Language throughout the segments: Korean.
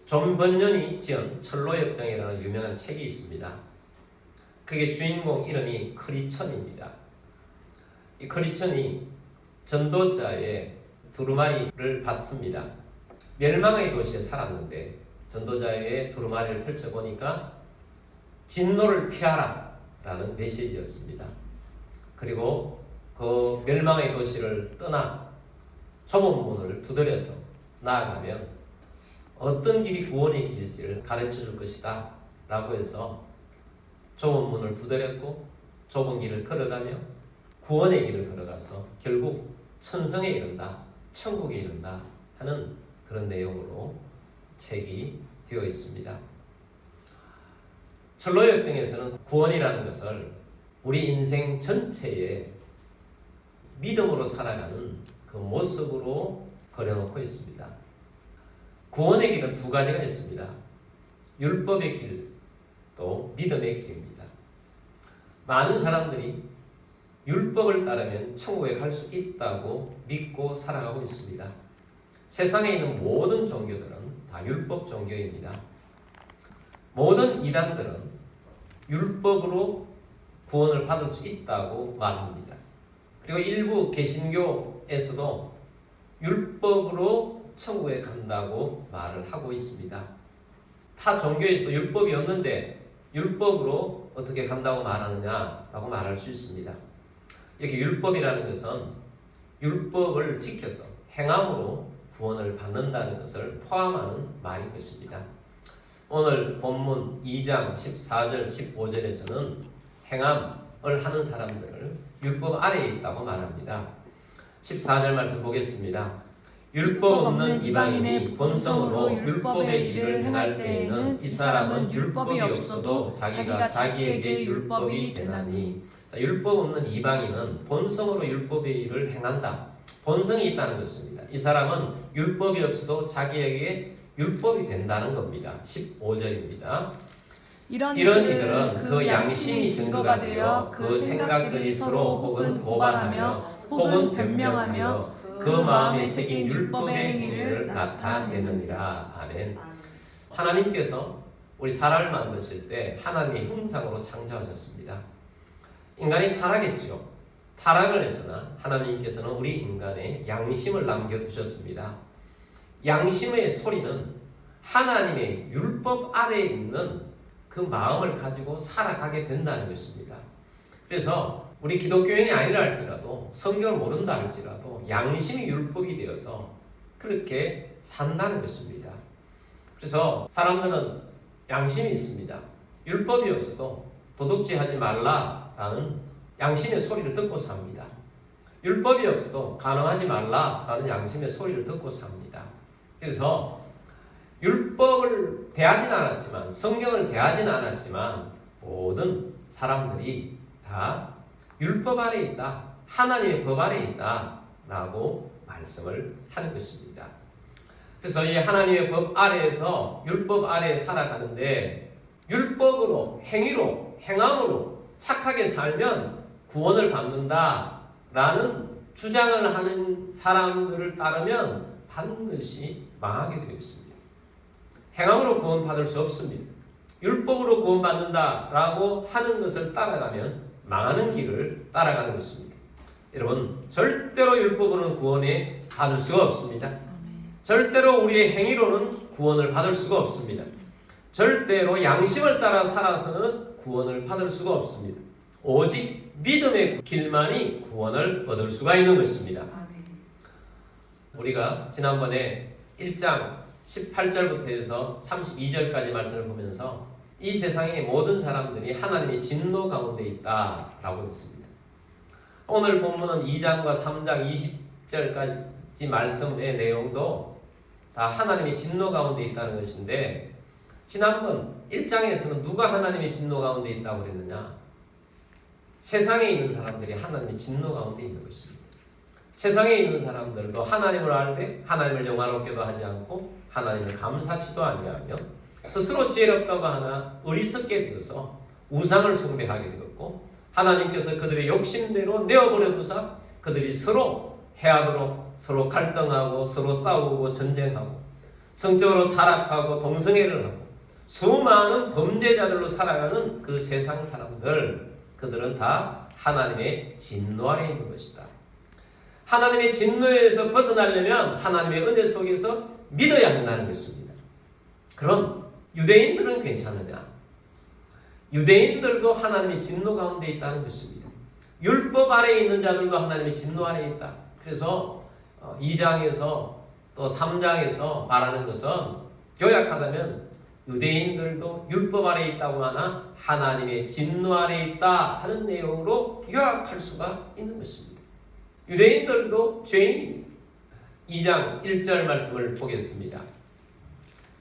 존 번연이 지은 철로역정이라는 유명한 책이 있습니다. 그게 주인공 이름이 크리천입니다. 이 크리천이 전도자의 두루마리를 받습니다. 멸망의 도시에 살았는데 전도자의 두루마리를 펼쳐보니까 진노를 피하라 라는 메시지였습니다. 그리고 그 멸망의 도시를 떠나 좁은 문을 두드려서 나아가면 어떤 길이 구원의 길일지를 가르쳐 줄 것이다 라고 해서 좁은 문을 두드렸고 좁은 길을 걸어가며 구원의 길을 걸어가서 결국 천성에 이른다, 천국에 이른다 하는 그런 내용으로 책이 되어 있습니다. 철로역정에서는 구원이라는 것을 우리 인생 전체에 믿음으로 살아가는 그 모습으로 그려놓고 있습니다. 구원의 길은 두 가지가 있습니다. 율법의 길, 또 믿음의 길입니다. 많은 사람들이 율법을 따르면 천국에 갈 수 있다고 믿고 살아가고 있습니다. 세상에 있는 모든 종교들은 다 율법 종교입니다. 모든 이단들은 율법으로 구원을 받을 수 있다고 말합니다. 그리고 일부 개신교에서도 율법으로 천국에 간다고 말을 하고 있습니다. 타 종교에서도 율법이 없는데 율법으로 어떻게 간다고 말하느냐라고 말할 수 있습니다. 여기 율법이라는 것은 율법을 지켜서 행함으로 구원을 받는다는 것을 포함하는 말인 것입니다. 오늘 본문 2장 14절 15절에서는 행함을 하는 사람들을 율법 아래에 있다고 말합니다. 14절 말씀 보겠습니다. 율법 없는 이방인이 본성으로 율법의 일을 행할 때에는 이 사람은 율법이 없어도 자기가 자기에게 율법이 되나니. 자, 율법 없는 이방인은 본성으로 율법의 일을 행한다. 본성이 있다는 것입니다. 이 사람은 율법이 없어도 자기에게 율법이 된다는 겁니다. 15절입니다. 이런 이들은 그 양심이 증거가 되어 그 생각들이 서로 혹은 고발하며 혹은 변명하며 그 마음에 새긴 율법의 행위를 나타내느니라. 아멘. 하나님께서 우리 사람을 만드실 때 하나님의 형상으로 창조하셨습니다. 인간이 타락했죠. 타락을 했으나 하나님께서는 우리 인간의 양심을 남겨두셨습니다. 양심의 소리는 하나님의 율법 아래에 있는 그 마음을 가지고 살아가게 된다는 것입니다. 그래서 우리 기독교인이 아니라 할지라도 성경을 모른다 할지라도 양심이 율법이 되어서 그렇게 산다는 것입니다. 그래서 사람들은 양심이 있습니다. 율법이 없어도 도둑질하지 말라라는 양심의 소리를 듣고 삽니다. 율법이 없어도 간음하지 말라라는 양심의 소리를 듣고 삽니다. 그래서 율법을 대하진 않았지만 성경을 대하진 않았지만 모든 사람들이 다 율법 아래 있다. 하나님의 법 아래 있다. 라고 말씀을 하는 것입니다. 그래서 이 하나님의 법 아래에서 율법 아래에 살아가는데 율법으로 행위로 행함으로 착하게 살면 구원을 받는다 라는 주장을 하는 사람들을 따르면 반드시 망하게 되어 있습니다. 행함으로 구원받을 수 없습니다. 율법으로 구원받는다 라고 하는 것을 따라가면 망하는 길을 따라가는 것입니다. 여러분, 절대로 율법으로는 구원에 받을 수가 없습니다. 절대로 우리의 행위로는 구원을 받을 수가 없습니다. 절대로 양심을 따라 살아서는 구원을 받을 수가 없습니다. 오직 믿음의 길만이 구원을 얻을 수가 있는 것입니다. 우리가 지난번에 1장 18절부터 해서 32절까지 말씀을 보면서 이 세상의 모든 사람들이 하나님의 진노 가운데 있다라고 했습니다. 오늘 본문은 2장과 3장 20절까지 말씀의 내용도 다 하나님의 진노 가운데 있다는 것인데 지난번 1장에서는 누가 하나님의 진노 가운데 있다고 그랬느냐? 세상에 있는 사람들이 하나님의 진노 가운데 있는 것입니다. 세상에 있는 사람들도 하나님을 알되 하나님을 영화롭게도 하지 않고 하나님을 감사치도 아니하며 스스로 지혜롭다고 하나 어리석게 되어서 우상을 숭배하게 되었고 하나님께서 그들의 욕심대로 내어버려 두사 그들이 서로 해하도록 서로 갈등하고 서로 싸우고 전쟁하고 성적으로 타락하고 동성애를 하고 수많은 범죄자들로 살아가는 그 세상 사람들, 그들은 다 하나님의 진노 아래 있는 것이다. 하나님의 진노에서 벗어나려면 하나님의 은혜 속에서 믿어야 한다는 것입니다. 그럼 유대인들은 괜찮으냐? 유대인들도 하나님의 진노 가운데 있다는 것입니다. 율법 아래에 있는 자들도 하나님의 진노 아래에 있다. 그래서 2장에서 또 3장에서 말하는 것은 요약하다면 유대인들도 율법 아래에 있다고 하나 하나님의 진노 아래에 있다 하는 내용으로 요약할 수가 있는 것입니다. 유대인들도 죄인입니다. 2장 1절 말씀을 보겠습니다.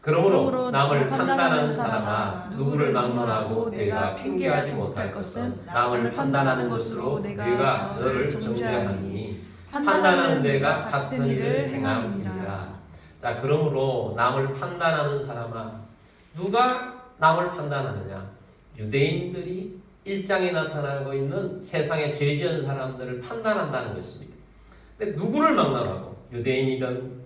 그러므로 남을 판단하는 사람아, 누구를 막론하고 내가 핑계하지 못할 것은 남을 판단하는 것으로 내가 너를 정죄하니 판단하는 내가 같은 일을 행함이니라. 자, 그러므로 남을 판단하는 사람아, 누가 남을 판단하느냐? 유대인들이 1장에 나타나고 있는 세상의 죄 지은 사람들을 판단한다는 것입니다. 근데 누구를 막론하고, 유대인이든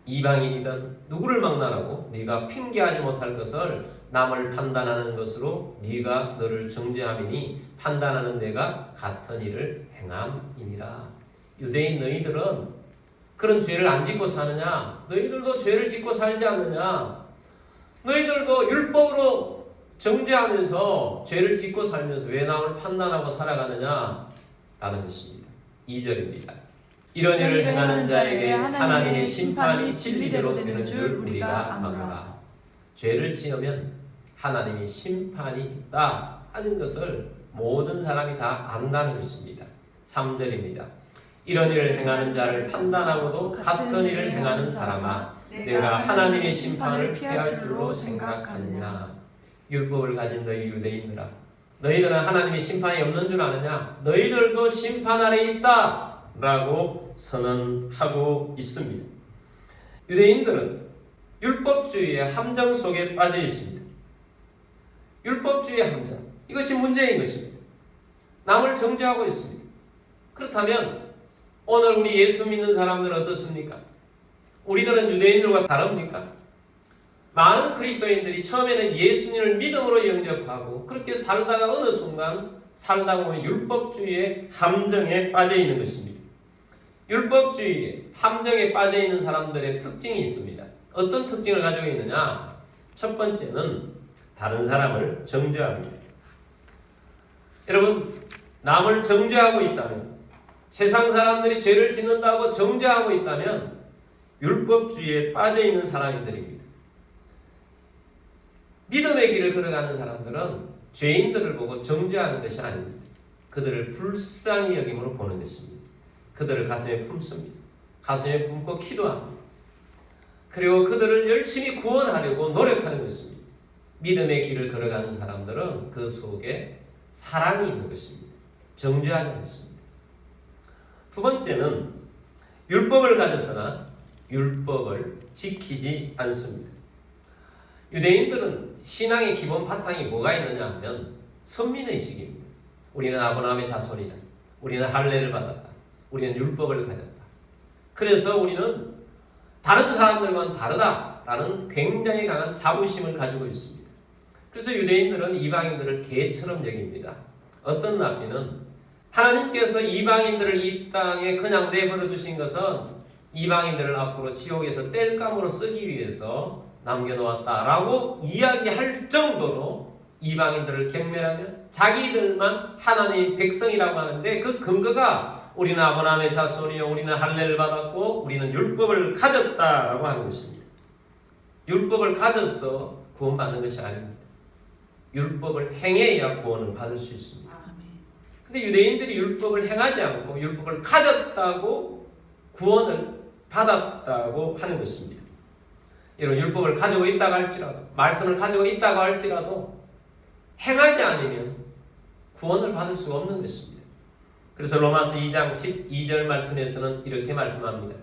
이방인이든 누구를 막론하고 네가 핑계하지 못할 것을 남을 판단하는 것으로 네가 너를 정죄함이니 판단하는 내가 같은 일을 행함이니라. 유대인 너희들은 그런 죄를 안 짓고 사느냐? 너희들도 죄를 짓고 살지 않느냐? 너희들도 율법으로 정죄하면서 죄를 짓고 살면서 왜 남을 판단하고 살아가느냐? 라는 것입니다. 2절입니다. 이런 일을 행하는 자에게 하나님의 심판이 진리대로 되는 줄 우리가 아노라. 죄를 지으면 하나님의 심판이 있다 하는 것을 모든 사람이 다 안다는 것입니다. 3절입니다. 이런 일을 행하는 자를 판단하고도 같은 일을 행하는 사람아, 내가 하나님의 심판을 피할 줄로 생각하느냐. 율법을 가진 너희 유대인들아, 너희들은 하나님의 심판이 없는 줄 아느냐? 너희들도 심판 아래 있다 라고 선언하고 있습니다. 유대인들은 율법주의의 함정 속에 빠져 있습니다. 율법주의의 함정, 이것이 문제인 것입니다. 남을 정죄하고 있습니다. 그렇다면 오늘 우리 예수 믿는 사람들은 어떻습니까? 우리들은 유대인들과 다릅니까? 많은 그리스도인들이 처음에는 예수님을 믿음으로 영접하고 그렇게 살다가 어느 순간 살다 보면 율법주의의 함정에 빠져 있는 것입니다. 율법주의의 함정에 빠져 있는 사람들의 특징이 있습니다. 어떤 특징을 가지고 있느냐? 첫 번째는 다른 사람을 정죄합니다. 여러분, 남을 정죄하고 있다면, 세상 사람들이 죄를 짓는다고 정죄하고 있다면 율법주의에 빠져 있는 사람들입니다. 믿음의 길을 걸어가는 사람들은 죄인들을 보고 정죄하는 것이 아닙니다. 그들을 불쌍히 여김으로 보는 것입니다. 그들을 가슴에 품습니다. 가슴에 품고 기도합니다. 그리고 그들을 열심히 구원하려고 노력하는 것입니다. 믿음의 길을 걸어가는 사람들은 그 속에 사랑이 있는 것입니다. 정죄하지 않습니다. 두 번째는 율법을 가졌으나 율법을 지키지 않습니다. 유대인들은 신앙의 기본 바탕이 뭐가 있느냐 하면 선민의식입니다. 우리는 아브라함의 자손이다. 우리는 할례를 받았다. 우리는 율법을 가졌다. 그래서 우리는 다른 사람들과는 다르다라는 굉장히 강한 자부심을 가지고 있습니다. 그래서 유대인들은 이방인들을 개처럼 여깁니다. 어떤 랍비는 하나님께서 이방인들을 이 땅에 그냥 내버려 두신 것은 이방인들을 앞으로 지옥에서 땔감으로 쓰기 위해서 남겨놓았다라고 이야기할 정도로 이방인들을 경멸하며 자기들만 하나님의 백성이라고 하는데 그 근거가 우리는 아브라함의 자손이요 우리는 할례를 받았고 우리는 율법을 가졌다라고 하는 것입니다. 율법을 가져서 구원받는 것이 아닙니다. 율법을 행해야 구원을 받을 수 있습니다. 근데 유대인들이 율법을 행하지 않고 율법을 가졌다고 구원을 받았다고 하는 것입니다. 이런 율법을 가지고 있다고 할지라도 말씀을 가지고 있다고 할지라도 행하지 않으면 구원을 받을 수 없는 것입니다. 그래서 로마서 2장 12절 말씀에서는 이렇게 말씀합니다.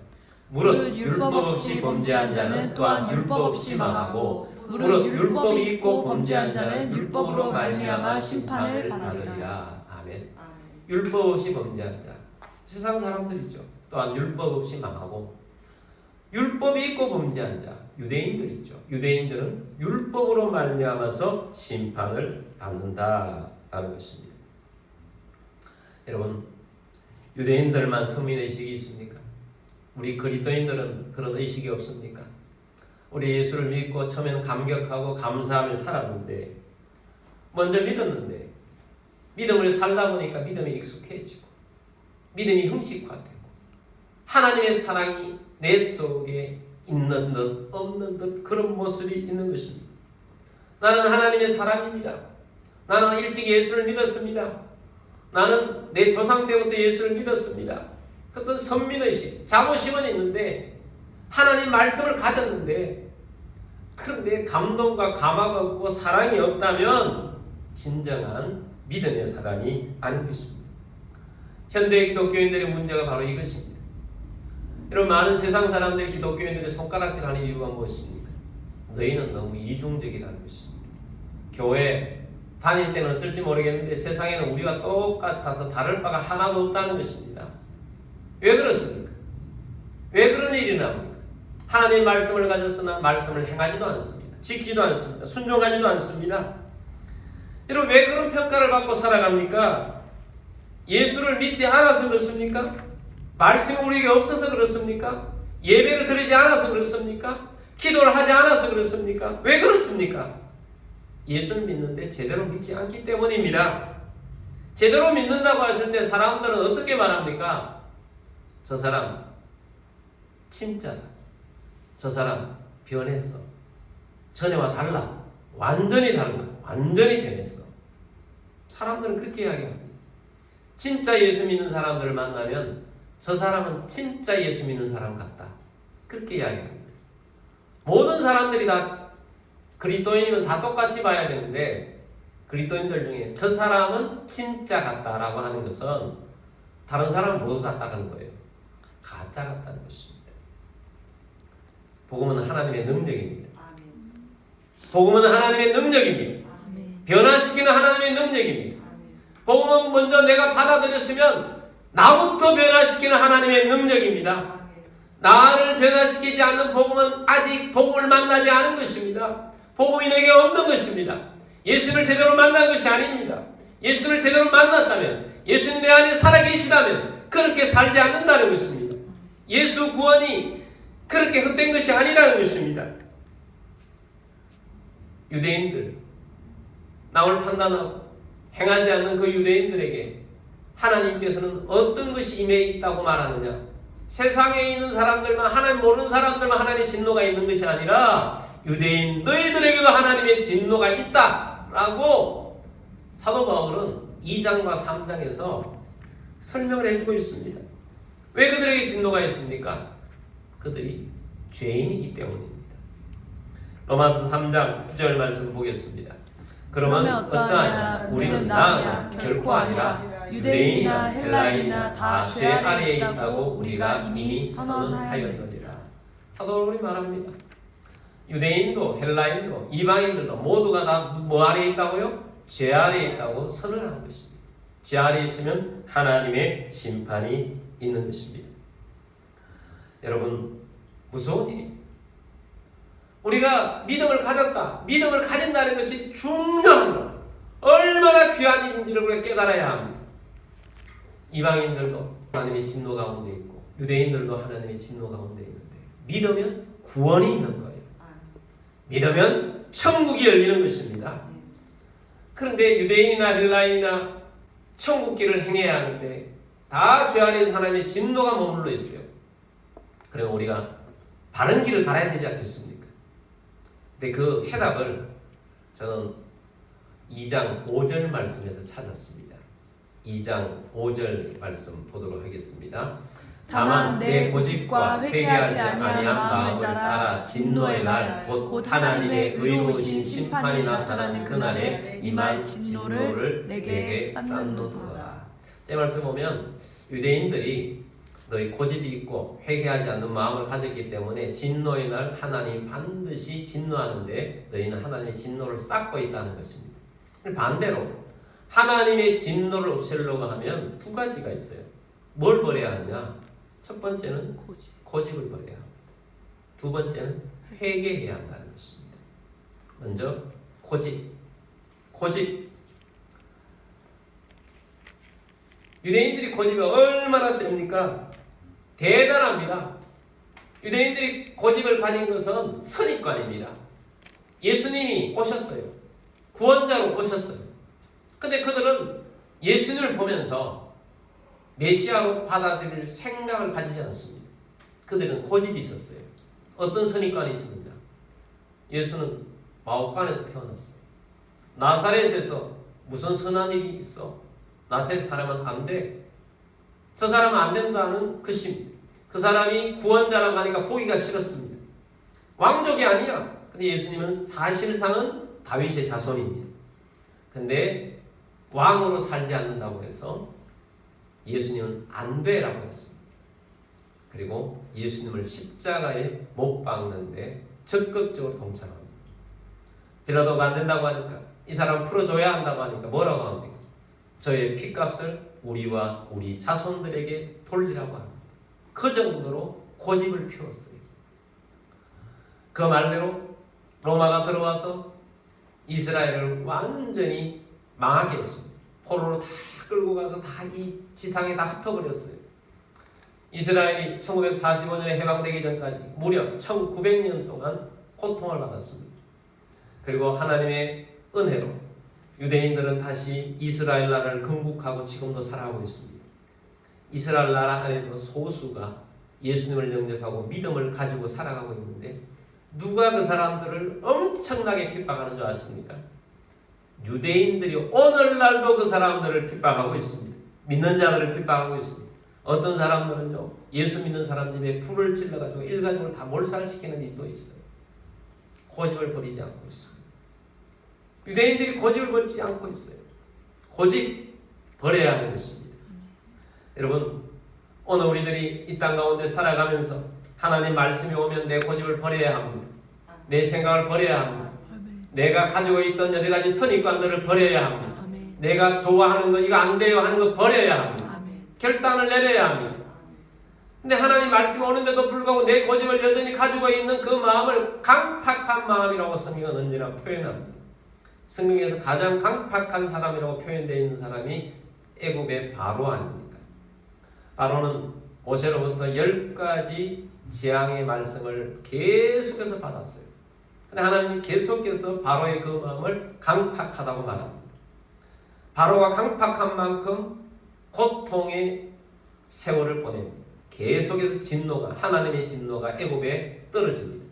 무릇 율법 없이 범죄한 자는 또한 율법 없이 망하고 무릇 율법이 있고 범죄한 자는 율법으로 말미암아 심판을 받으리라. 아멘. 율법 없이 범죄한 자, 세상 사람들이죠. 또한 율법 없이 망하고 율법이 있고 범죄한 자, 유대인들이죠. 유대인들은 율법으로 말미암아서 심판을 받는다라는 것입니다. 여러분, 유대인들만 선민의식이 있습니까? 우리 그리스도인들은 그런 의식이 없습니까? 우리 예수를 믿고 처음에는 감격하고 감사하며 살았는데, 먼저 믿었는데 믿음을 살다 보니까 믿음이 익숙해지고 믿음이 형식화되고 하나님의 사랑이 내 속에 있는 듯 없는 듯 그런 모습이 있는 것입니다. 나는 하나님의 사람입니다. 나는 일찍 예수를 믿었습니다. 나는 내 조상 때부터 예수를 믿었습니다. 어떤 선민의식, 자부심은 있는데 하나님 말씀을 가졌는데, 그런데 감동과 감화가 없고 사랑이 없다면 진정한 믿음의 사람이 아닌 것입니다. 현대 기독교인들의 문제가 바로 이것입니다. 여러분, 많은 세상 사람들이 기독교인들의 손가락질하는 이유가 무엇입니까? 너희는 너무 이중적이라는 것입니다. 교회 다닐 때는 어떨지 모르겠는데 세상에는 우리와 똑같아서 다를 바가 하나도 없다는 것입니다. 왜 그렇습니까? 왜 그런 일이 납니까? 하나님의 말씀을 가졌으나 말씀을 행하지도 않습니다. 지키지도 않습니다. 순종하지도 않습니다. 여러분, 왜 그런 평가를 받고 살아갑니까? 예수를 믿지 않아서 그렇습니까? 말씀이 우리에게 없어서 그렇습니까? 예배를 드리지 않아서 그렇습니까? 기도를 하지 않아서 그렇습니까? 왜 그렇습니까? 예수를 믿는데 제대로 믿지 않기 때문입니다. 제대로 믿는다고 하실 때 사람들은 어떻게 말합니까? 저 사람 진짜다. 저 사람 변했어. 전에와 달라. 완전히 다르다. 완전히 변했어. 사람들은 그렇게 이야기합니다. 진짜 예수 믿는 사람들을 만나면 저 사람은 진짜 예수 믿는 사람 같다. 그렇게 이야기합니다. 모든 사람들이 다 그리스도인이면 다 똑같이 봐야 되는데, 그리스도인들 중에 저 사람은 진짜 같다라고 하는 것은 다른 사람은 뭐 같다 하는 거예요? 가짜 같다는 것입니다. 복음은 하나님의 능력입니다. 복음은 하나님의 능력입니다. 변화시키는 하나님의 능력입니다. 복음은 먼저 내가 받아들였으면 나부터 변화시키는 하나님의 능력입니다. 나를 변화시키지 않는 복음은 아직 복음을 만나지 않은 것입니다. 복음이 내게 없는 것입니다. 예수를 제대로 만난 것이 아닙니다. 예수를 제대로 만났다면, 예수님 내 안에 살아계시다면 그렇게 살지 않는다는 것입니다. 예수 구원이 그렇게 헛된 것이 아니라는 것입니다. 유대인들, 남을 판단하고 행하지 않는 그 유대인들에게 하나님께서는 어떤 것이 임해 있다고 말하느냐? 세상에 있는 사람들만, 하나님 모르는 사람들만 하나님의 진노가 있는 것이 아니라 유대인 너희들에게도 하나님의 진노가 있다라고 사도 바울은 2장과 3장에서 설명을 해주고 있습니다. 왜 그들에게 진노가 있습니까? 그들이 죄인이기 때문입니다. 로마서 3장 9절 말씀 보겠습니다. 그러면 어떠하냐? 우리는 나으냐? 결코 아니라 유대인이나 헬라인이나 다 죄 아래에 있다고 우리가 이미 선언하였느니라. 사도 바울이 말합니다. 유대인도 헬라인도 이방인들도 모두가 다 뭐 아래에 있다고요? 죄 아래에 있다고 선언하는 것입니다. 죄 아래에 있으면 하나님의 심판이 있는 것입니다. 여러분, 무서운 일입니다. 우리가 믿음을 가졌다, 믿음을 가진다는 것이 중요한 것, 얼마나 귀한 일인지를 우리가 깨달아야 합니다. 이방인들도 하나님의 진노 가운데 있고 유대인들도 하나님의 진노 가운데 있는데, 믿으면 구원이 있는 거예요. 믿으면 천국이 열리는 것입니다. 그런데 유대인이나 헬라인이나 천국길을 행해야 하는데 다 죄 아래에서 하나님의 진노가 머물러 있어요. 그럼 우리가 바른 길을 갈아야 되지 않겠습니까? 근데 그 해답을 저는 2장 5절 말씀에서 찾았습니다. 2장 5절 말씀 보도록 하겠습니다. 다만 내 고집과 회개하지 아니한 마음을 따라 진노의 날 곧 하나님의 의로우신 심판이 나타나는 그날에 임할 진노를 내게 쌓는도다. 제 말씀 보면 유대인들이 너희 고집이 있고 회개하지 않는 마음을 가졌기 때문에 진노의 날 하나님 반드시 진노하는데 너희는 하나님의 진노를 쌓고 있다는 것입니다. 반대로 하나님의 진노를 없애려고 하면 두 가지가 있어요. 뭘 버려야 하느냐? 첫 번째는 고집을 버려야 합니다. 두 번째는 회개해야 한다는 것입니다. 먼저 고집. 유대인들이 고집이 얼마나 셉니까? 대단합니다. 유대인들이 고집을 가진 것은 선입관입니다. 예수님이 오셨어요. 구원자로 오셨어요. 근데 그들은 예수님을 보면서 메시아로 받아들일 생각을 가지지 않습니다. 그들은 고집이 있었어요. 어떤 선입관이 있었느냐? 예수는 마옥간에서 태어났어요. 나사렛에서 무슨 선한 일이 있어? 나사렛 사람은 안 돼. 저 사람은 안 된다는 것입니다. 그 사람이 구원자라고 하니까 보기가 싫었습니다. 왕족이 아니라. 근데 예수님은 사실상은 다윗의 자손입니다. 근데 왕으로 살지 않는다고 해서 예수님은 안 돼라고 했습니다. 그리고 예수님을 십자가에 못 박는데 적극적으로 동참합니다. 빌라도가 안 된다고 하니까, 이 사람 풀어줘야 한다고 하니까 뭐라고 합니까? 저의 핏값을 우리와 우리 자손들에게 돌리라고 합니다. 그 정도로 고집을 피웠어요. 그 말대로 로마가 들어와서 이스라엘을 완전히 망하게 했습니다. 포로로 다 끌고 가서 다 이 지상에 다 흩어버렸어요. 이스라엘이 1945년에 해방되기 전까지 무려 1900년 동안 고통을 받았습니다. 그리고 하나님의 은혜로 유대인들은 다시 이스라엘 나라를 건국하고 지금도 살아가고 있습니다. 이스라엘 나라 안에도 소수가 예수님을 영접하고 믿음을 가지고 살아가고 있는데, 누가 그 사람들을 엄청나게 핍박하는 줄 아십니까? 유대인들이 오늘날도 그 사람들을 핍박하고 있습니다. 믿는 자들을 핍박하고 있습니다. 어떤 사람들은요, 예수 믿는 사람 집에 불을 질러가지고 일가족을 다 몰살시키는 일도 있어요. 고집을 버리지 않고 있습니다. 유대인들이 고집을 버리지 않고 있어요. 고집 버려야 하는 것입니다. 여러분, 오늘 우리들이 이 땅 가운데 살아가면서 하나님 말씀이 오면 내 고집을 버려야 합니다. 내 생각을 버려야 합니다. 내가 가지고 있던 여러 가지 선입관들을 버려야 합니다. 내가 좋아하는 거, 이거 안 돼요 하는 거 버려야 합니다. 결단을 내려야 합니다. 근데 하나님 말씀이 오는데도 불구하고 내 고집을 여전히 가지고 있는 그 마음을 강팍한 마음이라고 성경은 언제나 표현합니다. 성경에서 가장 강팍한 사람이라고 표현되어 있는 사람이 애굽의 바로 아닙니까? 바로는 모세로부터 10가지 재앙의 말씀을 계속해서 받았어요. 근데 하나님이 계속해서 바로의 그 마음을 강팍하다고 말합니다. 바로가 강팍한 만큼 고통의 세월을 보냅니다. 계속해서 진노가, 하나님의 진노가 애굽에 떨어집니다.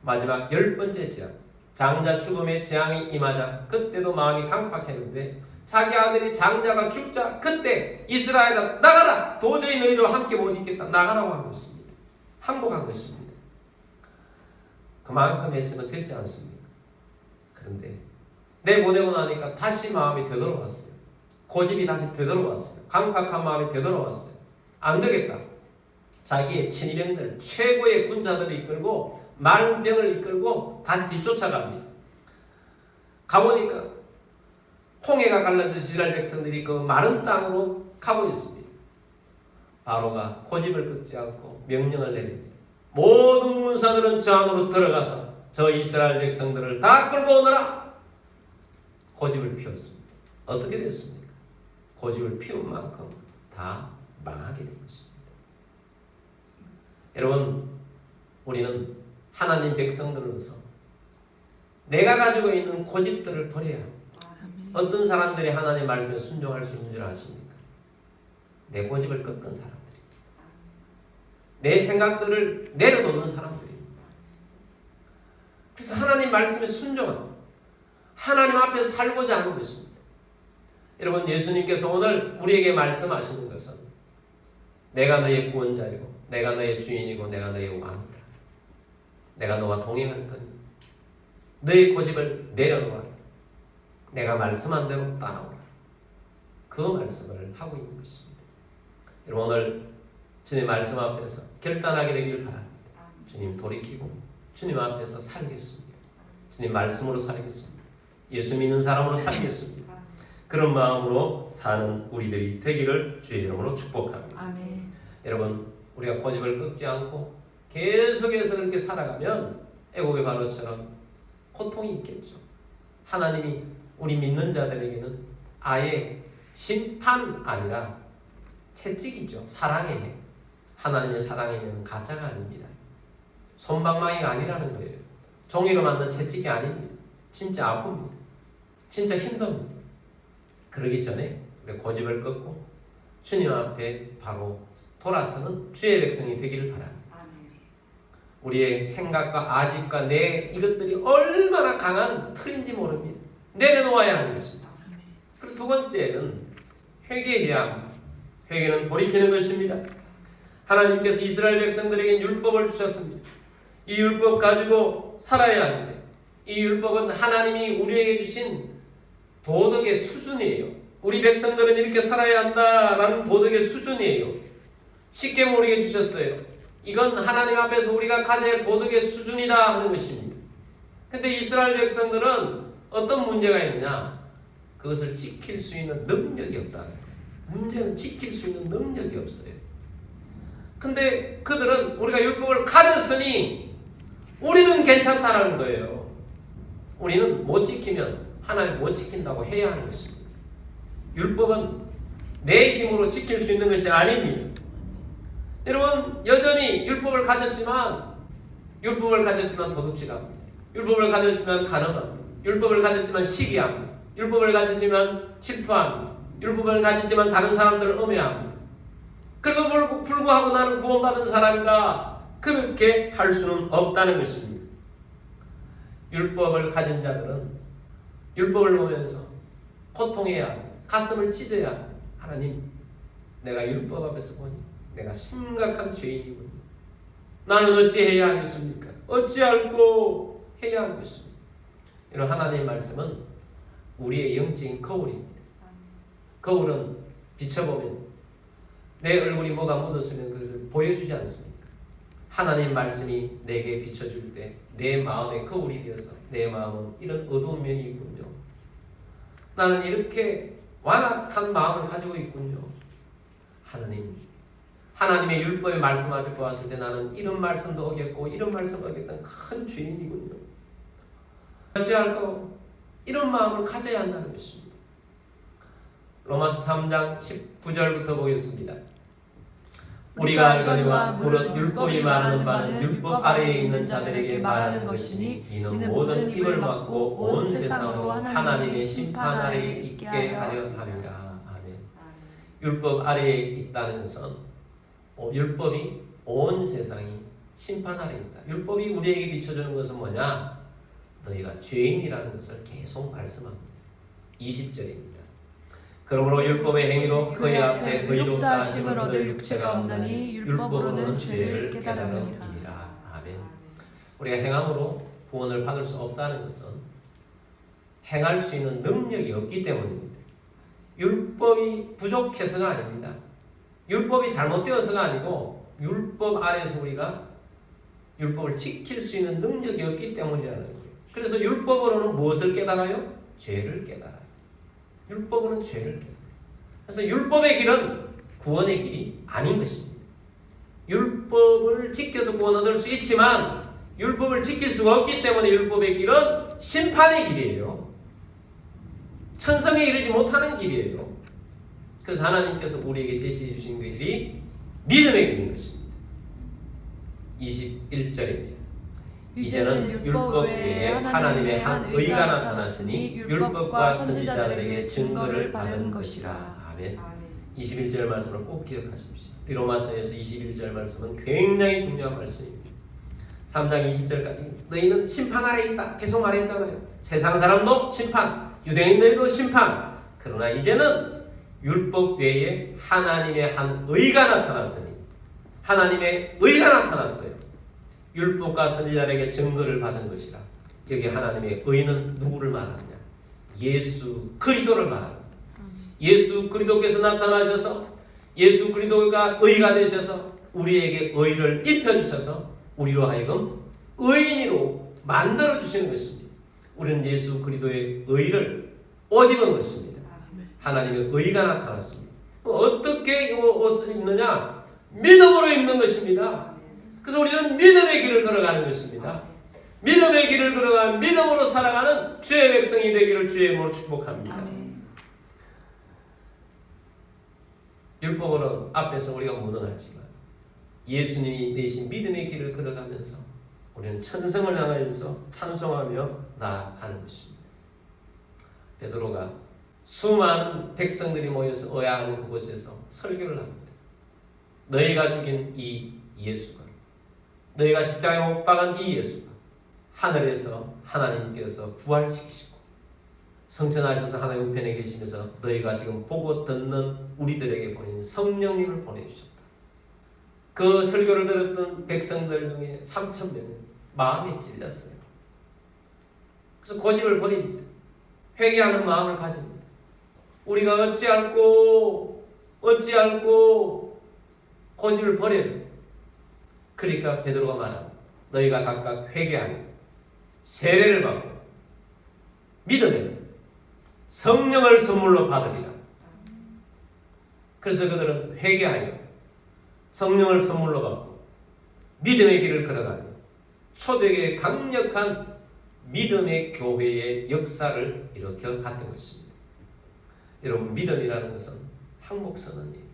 마지막 10번째 재앙, 장자 죽음의 재앙이 임하자 그때도 마음이 강팍했는데, 자기 아들이 장자가 죽자 그때 이스라엘아 나가라, 도저히 너희들과 함께 못 있겠다, 나가라고 한 것입니다. 항복한 것입니다. 그만큼 했으면 됐지 않습니까? 그런데 내보내고 나니까 다시 마음이 되돌아왔어요. 고집이 다시 되돌아왔어요. 강팍한 마음이 되돌아왔어요. 안 되겠다. 자기의 친일병들, 최고의 군사들을 이끌고 만병을 이끌고 다시 뒤쫓아갑니다. 가보니까 홍해가 갈라져 이스라엘 백성들이 그 마른 땅으로 가고 있습니다. 바로가 고집을 끊지 않고 명령을 내립니다. 모든 군사들은 저 안으로 들어가서 저 이스라엘 백성들을 다 끌고 오너라. 고집을 피웠습니다. 어떻게 됐습니까? 고집을 피운 만큼 다 망하게 된 것입니다. 여러분, 우리는 하나님 백성들로서 내가 가지고 있는 고집들을 버려야 합니다. 어떤 사람들이 하나님 말씀에 순종할 수 있는 줄 아십니까? 내 고집을 꺾은 사람들입니다. 내 생각들을 내려놓는 사람들입니다. 그래서 하나님 말씀에 순종한, 하나님 앞에서 살고자 하는 것입니다. 여러분, 예수님께서 오늘 우리에게 말씀하시는 것은 내가 너의 구원자이고 내가 너의 주인이고 내가 너의 왕이다. 내가 너와 동행할 거니 너의 고집을 내려놓아라. 내가 말씀한 대로 따라오라. 그 말씀을 하고 있는 것입니다. 여러분, 오늘 주님 말씀 앞에서 결단하게 되기를 바랍니다. 주님 돌이키고 주님 앞에서 살겠습니다. 주님 말씀으로 살겠습니다. 예수 믿는 사람으로 살겠습니다. 그런 마음으로 사는 우리들이 되기를 주의 이름으로 축복합니다. 아멘. 여러분, 우리가 고집을 꺾지 않고 계속해서 그렇게 살아가면 애국의 바로처럼 고통이 있겠죠. 하나님이 우리 믿는 자들에게는 아예 심판 아니라 채찍이죠. 사랑이에요. 하나님의 사랑이면 가짜가 아닙니다. 솜방망이가 아니라는 거예요. 종이로 만든 채찍이 아닙니다. 진짜 아픕니다. 진짜 힘듭니다. 그러기 전에 우리 고집을 꺾고 주님 앞에 바로 돌아서는 주의 백성이 되기를 바랍니다. 우리의 생각과 아집과 내 이것들이 얼마나 강한 틀인지 모릅니다. 내려놓아야 하는 것입니다. 그리고 두 번째는 회개해야 합니다. 회개는 돌이키는 것입니다. 하나님께서 이스라엘 백성들에게 율법을 주셨습니다. 이 율법 가지고 살아야 하는데 이 율법은 하나님이 우리에게 주신 도덕의 수준이에요. 우리 백성들은 이렇게 살아야 한다라는 도덕의 수준이에요. 쉽게 모르게 주셨어요. 이건 하나님 앞에서 우리가 가져야 할 도덕의 수준이다 하는 것입니다. 근데 이스라엘 백성들은 어떤 문제가 있느냐? 그것을 지킬 수 있는 능력이 없다는 거예요. 문제는 지킬 수 있는 능력이 없어요. 근데 그들은 우리가 율법을 가졌으니 우리는 괜찮다라는 거예요. 우리는 못 지키면 하나님 못 지킨다고 해야 하는 것입니다. 율법은 내 힘으로 지킬 수 있는 것이 아닙니다. 여러분 여전히 율법을 가졌지만 도둑질합니다. 율법을 가졌지만 간음합니다. 율법을 가졌지만 시기합니다. 율법을 가졌지만 질투합니다. 율법을 가졌지만 다른 사람들을 음해합니다. 그래도 불구하고 나는 구원받은 사람이다. 그렇게 할 수는 없다는 것입니다. 율법을 가진 자들은 율법을 보면서 고통해야 합니다. 가슴을 찢어야 합니다. 하나님, 내가 율법 앞에서 보니 내가 심각한 죄인이군요. 나는 어찌해야 하겠습니까? 어찌할꼬 해야 하겠습니까? 이런 하나님의 말씀은 우리의 영적인 거울입니다. 거울은 비춰보면 내 얼굴이 뭐가 묻었으면 그것을 보여주지 않습니까? 하나님 말씀이 내게 비춰줄 때 내 마음의 거울이 되어서 내 마음은 이런 어두운 면이 있군요. 나는 이렇게 완악한 마음을 가지고 있군요. 하나님의 율법의 말씀을 듣고 왔을 때 나는 이런 말씀도 어겼고 이런 말씀도 어겼던 큰 죄인이군요. 어찌할까? 이런 마음을 가져야 한다는 것입니다. 로마서 3장 19절부터 보겠습니다. 우리가 알거니와 무릇 율법이 말하는 바는 율법 아래에 있는 자들에게 말하는 것이니 이는 모든 입을 막고 온 세상으로 하나님의 심판 아래에 있게 하려 함이라. 아멘. 율법 아래에 있다는 것은 율법이 온 세상이 심판 아래에 있다. 율법이 우리에게 비춰주는 것은 뭐냐? 너희가 죄인이라는 것을 계속 말씀합니다. 20절입니다. 그러므로 율법의 행위로 그의 앞에 의롭다 하심을 얻을 육체가 없나니 율법으로는 죄를 깨달음이니라. 아멘. 우리가 행함으로 구원을 받을 수 없다는 것은 행할 수 있는 능력이 없기 때문입니다. 율법이 부족해서가 아닙니다. 율법이 잘못되어서가 아니고 율법 아래서 우리가 율법을 지킬 수 있는 능력이 없기 때문이라는 거예요. 그래서 율법으로는 무엇을 깨달아요? 죄를 깨달아요. 율법으로는 죄를 깨달아요. 그래서 율법의 길은 구원의 길이 아닌 것입니다. 율법을 지켜서 구원 얻을 수 있지만 율법을 지킬 수가 없기 때문에 율법의 길은 심판의 길이에요. 천성에 이르지 못하는 길이에요. 그래서 하나님께서 우리에게 제시해 주신 그 길이 믿음의 길인 것입니다. 21절입니다. 이제는 율법 외에 하나님의 한 의가 나타났으니 율법과 선지자들에게 증거를 받은 것이라. 아멘. 21절 말씀을 꼭 기억하십시오. 로마서에서 21절 말씀은 굉장히 중요한 말씀입니다. 3장 20절까지 너희는 심판 아래 있다 계속 말했잖아요. 세상 사람도 심판, 유대인들도 심판. 그러나 이제는 율법 외에 하나님의 한 의가 나타났으니 하나님의 의가 나타났어요. 율법과 선지자에게 증거를 받은 것이라. 여기 하나님의 의는 누구를 말하느냐? 예수 그리스도를 말합니다. 예수 그리스도께서 나타나셔서 예수 그리스도가 의가 되셔서 우리에게 의를 입혀주셔서 우리로 하여금 의인으로 만들어주시는 것입니다. 우리는 예수 그리스도의 의를 옷 입은 것입니다. 하나님의 의가 나타났습니다. 어떻게 이 옷을 입느냐? 믿음으로 입는 것입니다. 그래서 우리는 믿음의 길을 걸어가는 것입니다. 믿음의 길을 걸어가는 믿음으로 살아가는 주의 백성이 되기를 주의 이름으로 축복합니다. 아멘. 율법으로 앞에서 우리가 무능하지만 예수님이 내신 믿음의 길을 걸어가면서 우리는 천성을 향하여서 찬송하며 나아가는 것입니다. 베드로가 수많은 백성들이 모여서 의아하는 그곳에서 설교를 합니다. 너희가 죽인 이 예수가, 너희가 십자가에 못 박은 이 예수가 하늘에서 하나님께서 부활시키시고 성천하셔서 하나님 우편에 계시면서 너희가 지금 보고 듣는 우리들에게 보내는 성령님을 보내주셨다. 그 설교를 들었던 백성들 중에 3,000명은 마음이 찔렸어요. 그래서 고집을 버립니다. 회개하는 마음을 가집니다. 우리가 어찌할꼬 고집을 버려요. 그러니까 베드로가 말합니다. 너희가 각각 회개하며 세례를 받고 믿음에 성령을 선물로 받으리라. 그래서 그들은 회개하여 성령을 선물로 받고 믿음의 길을 걸어가며 초대교회의 강력한 믿음의 교회의 역사를 일으켜 갔던 것입니다. 여러분, 믿음이라는 것은 항목선언이에요.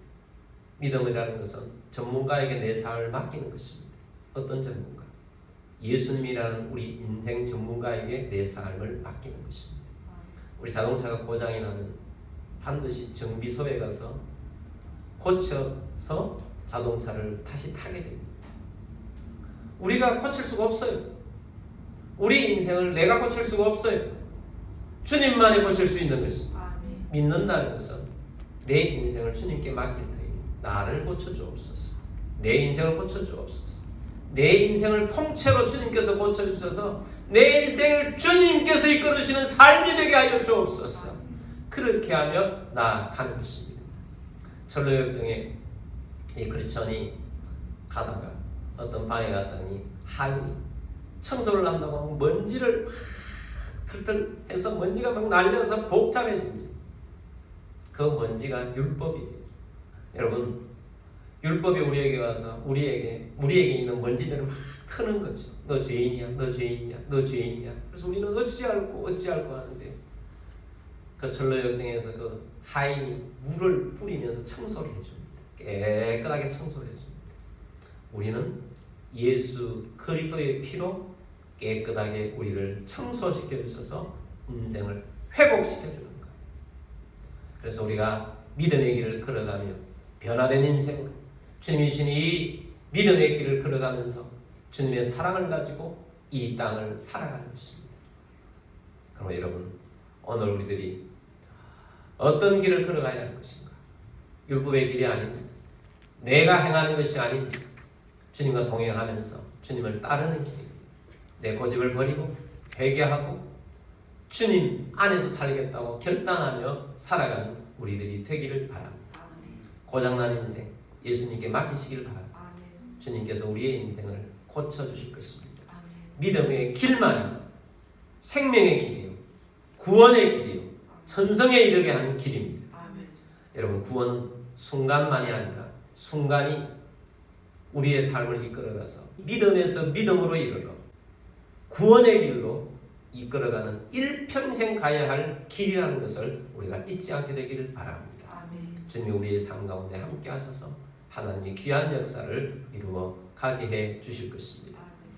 믿음이라는 것은 전문가에게 내 삶을 맡기는 것입니다. 어떤 전문가? 예수님이라는 우리 인생 전문가에게 내 삶을 맡기는 것입니다. 우리 자동차가 고장이 나면 반드시 정비소에 가서 고쳐서 자동차를 다시 타게 됩니다. 우리가 고칠 수가 없어요. 우리 인생을 내가 고칠 수가 없어요. 주님만이 고칠 수 있는 것입니다. 믿는다는 것은 내 인생을 주님께 맡길 테니 나를 고쳐주옵소서. 내 인생을 고쳐주옵소서. 내 인생을 통째로 주님께서 고쳐주셔서 내 인생을 주님께서 이끌으시는 삶이 되게 하여 주옵소서. 그렇게 하며 나아가는 것입니다. 철로역정에 이 크리스천이 가다가 어떤 방에 갔더니 하인이 청소를 한다고 하면 먼지를 막 털털 해서 먼지가 막 날려서 복잡해집니다. 그 먼지가 율법이에요. 여러분, 율법이 우리에게 와서 우리에게 있는 먼지들을 막 트는 거죠. 너 죄인이야, 너 죄인이야, 너 죄인이야. 그래서 우리는 어찌할꼬 하는데 그 철로역정에서 그 하인이 물을 뿌리면서 청소를 해줍니다. 깨끗하게 청소를 해줍니다. 우리는 예수 그리스도의 피로 깨끗하게 우리를 청소시켜 주셔서 인생을 회복시켜 주는 거예요. 그래서 우리가 믿음의 길을 걸어가며 변화된 인생으로 주님이 주신 이 믿음의 길을 걸어가면서 주님의 사랑을 가지고 이 땅을 살아가는 것입니다. 그럼 여러분, 오늘 우리들이 어떤 길을 걸어가야 할 것인가? 율법의 길이 아닙니다. 내가 행하는 것이 아닙니다. 주님과 동행하면서 주님을 따르는 길입니다. 내 고집을 버리고 회개하고 주님 안에서 살겠다고 결단하며 살아가는 우리들이 되기를 바랍니다. 고장난 인생 예수님께 맡기시길 바랍니다. 주님께서 우리의 인생을 고쳐주실 것입니다. 믿음의 길만이 생명의 길이요, 구원의 길이요, 천성에 이르게 하는 길입니다. 여러분, 구원은 순간만이 아니라 순간이 우리의 삶을 이끌어가서 믿음에서 믿음으로 이르러 구원의 길로 이끌어가는 일평생 가야 할 길이라는 것을 우리가 잊지 않게 되기를 바랍니다. 주님이 우리의 삶 가운데 함께 하셔서 하나님의 귀한 역사를 이루어 가게 해 주실 것입니다.